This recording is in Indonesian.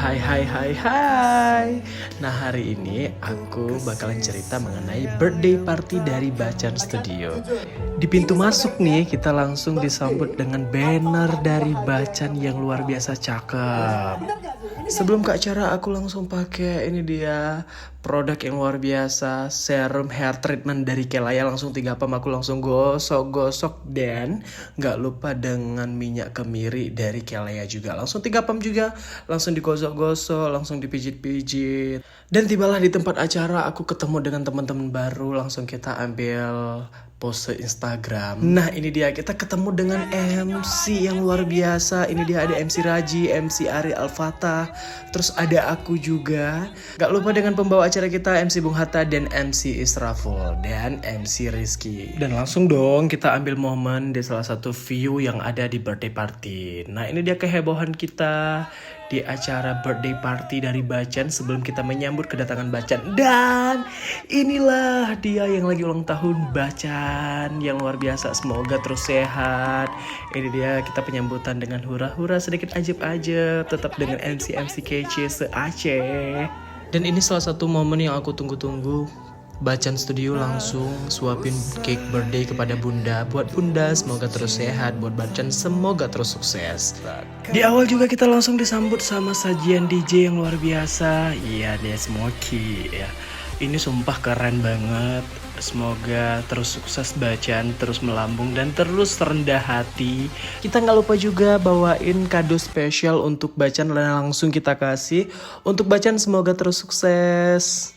Hai. Nah, hari ini aku bakalan cerita mengenai birthday party dari Bacan Studio. Di pintu masuk nih, kita langsung disambut dengan banner dari Bacan yang luar biasa cakep. Sebelum ke acara, aku langsung pakai ini dia produk yang luar biasa, serum hair treatment dari Kelaya. Langsung 3 pump aku langsung gosok dan nggak lupa dengan minyak kemiri dari Kelaya juga. Langsung 3 pump juga, langsung digosok-gosok, langsung dipijit-pijit. Dan tibalah di tempat acara, aku ketemu dengan teman-teman baru. Langsung kita ambil pose Instagram. Nah, ini dia, kita ketemu dengan MC yang luar biasa. Ini dia, ada MC Raji, MC Ari Al-Fatah, terus ada aku juga. Gak lupa dengan pembawa acara kita, MC Bung Hatta dan MC Israful dan MC Rizky. Dan langsung dong kita ambil momen di salah satu view yang ada di birthday party. Nah, ini dia kehebohan kita di acara birthday party dari Bacan sebelum kita menyambut kedatangan Bacan. Dan inilah dia yang lagi ulang tahun, Bacan, yang luar biasa. Semoga terus sehat. Ini dia kita penyambutan dengan hura-hura sedikit ajib-ajib, tetap dengan MC kece se-Aceh. Dan ini salah satu momen yang aku tunggu-tunggu. Bacan Studio langsung suapin cake birthday kepada Bunda. Buat Bunda semoga terus sehat, buat Bacan semoga terus sukses. Di awal juga kita langsung disambut sama sajian DJ yang luar biasa. Iya deh, Smoky ya. Ini sumpah keren banget. Semoga terus sukses Bacan, terus melambung dan terus rendah hati. Kita nggak lupa juga bawain kado spesial untuk Bacan, langsung kita kasih. Untuk Bacan semoga terus sukses.